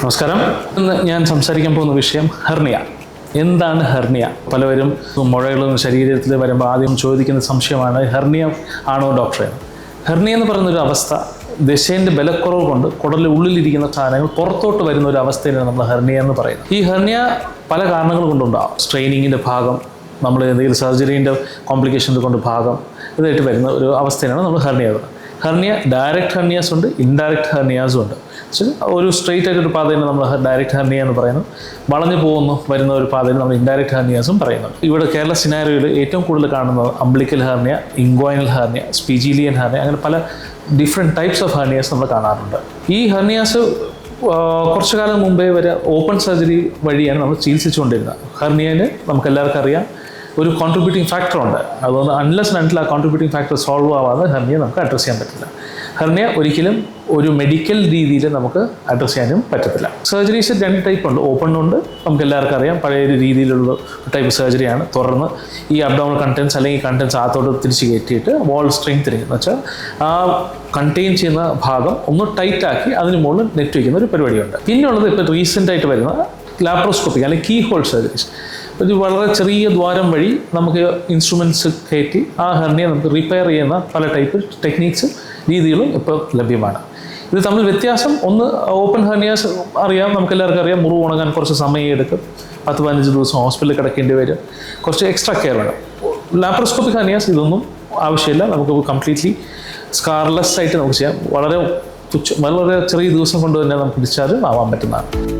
നമസ്കാരം. ഇന്ന് ഞാൻ സംസാരിക്കാൻ പോകുന്ന വിഷയം ഹെർണിയ. എന്താണ് ഹെർണിയ? പലവരും മുഴകളും ശരീരത്തിൽ വരുമ്പോൾ ആദ്യം ചോദിക്കുന്ന സംശയമാണ്, ഹെർണിയ ആണോ ഡോക്ടറെ? ഹെർണിയ എന്ന് പറയുന്നൊരു അവസ്ഥ ദശേൻ്റെ ബലക്കുറവ് കൊണ്ട് കുടലിൽ ഉള്ളിലിരിക്കുന്ന സാധനങ്ങൾ പുറത്തോട്ട് വരുന്ന ഒരു അവസ്ഥയാണ് നമ്മൾ ഹെർണിയ എന്ന് പറയുന്നത്. ഈ ഹെർണിയ പല കാരണങ്ങൾ കൊണ്ടുണ്ടാകും. സ്ട്രെയിനിങ്ങിൻ്റെ ഭാഗം, നമ്മൾ എന്തെങ്കിലും സർജറീൻ്റെ കോംപ്ലിക്കേഷൻസ് കൊണ്ട് ഭാഗം, ഇതായിട്ട് വരുന്ന ഒരു അവസ്ഥയാണ് നമ്മൾ ഹെർണിയ പറയുന്നത്. ഹെർണിയ ഡയറക്റ്റ് ഹെർണിയാസ് ഉണ്ട്, ഇൻഡയറക്റ്റ് ഹെർണിയാസും ഉണ്ട്. ഒരു സ്ട്രെയിറ്റ് ആയിട്ടൊരു പാതയാണ് നമ്മൾ ഡയറക്റ്റ് ഹെർണിയ എന്ന് പറയുന്നത്. വളഞ്ഞു വരുന്ന ഒരു പാതയിൽ നമ്മൾ ഇൻഡയറക്റ്റ് ഹെർണിയാസും പറയുന്നത്. ഇവിടെ കേരള സിനാരിയോയിൽ ഏറ്റവും കൂടുതൽ കാണുന്നത് അംബ്ലിക്കൽ ഹെർണിയ, ഇംഗ്വൈനൽ ഹെർണിയ, സ്പീജിലിയൻ ഹെർണിയ, അങ്ങനെ പല ഡിഫറെൻറ്റ് ടൈപ്സ് ഓഫ് ഹെർണിയാസ് നമ്മൾ കാണാറുണ്ട്. ഈ ഹെർണിയാസ് കുറച്ചു കാലം മുമ്പേ വരെ ഓപ്പൺ സർജറി വഴിയാണ് നമ്മൾ ചികിത്സിച്ചുകൊണ്ടിരുന്നത്. ഹെർണിയന് നമുക്ക് എല്ലാവർക്കും അറിയാം ഒരു കോൺട്രിബ്യൂട്ടിംഗ് ഫാക്ടറുണ്ട്. അതുകൊണ്ട് അൺലെസ് ആൻഡ് അൺടിൽ ആ കോൺട്രിബ്യൂട്ടിംഗ് ഫാക്ടർ സോൾവ് ആവാതെ ഹെർണിയ നമുക്ക് അഡ്രസ്സ് ചെയ്യാൻ പറ്റില്ല. ഹെർണിയ ഒരിക്കലും ഒരു മെഡിക്കൽ രീതിയിൽ നമുക്ക് അഡ്രസ്സ് ചെയ്യാനും പറ്റത്തില്ല. സർജറീസ് രണ്ട് ടൈപ്പ് ഉണ്ട്. ഓപ്പൺ ഉണ്ട്, നമുക്ക് എല്ലാവർക്കും അറിയാം, പഴയ ഒരു രീതിയിലുള്ള ടൈപ്പ് സർജറിയാണ്. തുറന്ന് ഈ അബ്ഡോമിനൽ കണ്ടൻസ് അല്ലെങ്കിൽ കണ്ടൻസ് അകത്തോട്ട് തിരിച്ച് കയറ്റിയിട്ട് വാൾ സ്ട്രെങ്തനിങ് എന്ന് വെച്ചാൽ ആ കണ്ടെയ്ൻ ചെയ്യുന്ന ഭാഗം ഒന്ന് ടൈറ്റാക്കി അതിന് മുകളിൽ നെറ്റ് വയ്ക്കുന്ന ഒരു പരിപാടിയുണ്ട്. പിന്നെയുള്ളത് ഇപ്പോൾ റീസെൻ്റായിട്ട് വരുന്ന ലാപ്രോസ്കോപ്പിക് അല്ലെങ്കിൽ കീ ഹോൾ സർജറീസ്. ഒരു വളരെ ചെറിയ ദ്വാരം വഴി നമുക്ക് ഇൻസ്ട്രുമെൻറ്റ്സ് കയറ്റി ആ ഹെർണിയ നമുക്ക് റിപ്പയർ ചെയ്യുന്ന പല ടൈപ്പ് ടെക്നീക്സ് രീതികളും ഇപ്പോൾ ലഭ്യമാണ്. ഇത് തമ്മിൽ വ്യത്യാസം ഒന്ന്, ഓപ്പൺ ഹെർണിയാസ് അറിയാം, നമുക്ക് എല്ലാവർക്കും അറിയാം, മുറിവ് ഉണങ്ങാൻ കുറച്ച് സമയം എടുക്കും, 10-15 ദിവസം ഹോസ്പിറ്റലിൽ കിടക്കേണ്ടി വരും, കുറച്ച് എക്സ്ട്രാ കെയർ വേണം. ലാപ്രോസ്കോപ്പിക് ഹെർണിയാസ് ഇതൊന്നും ആവശ്യമില്ല, നമുക്ക് കംപ്ലീറ്റ്ലി സ്കാർലെസ് ആയിട്ട് നമുക്ക് ചെയ്യാം. വളരെ ചെറിയ ദിവസം കൊണ്ട് തന്നെ നമുക്ക് ഡിസ്ചാർജ് ആവാൻ പറ്റുന്നതാണ്.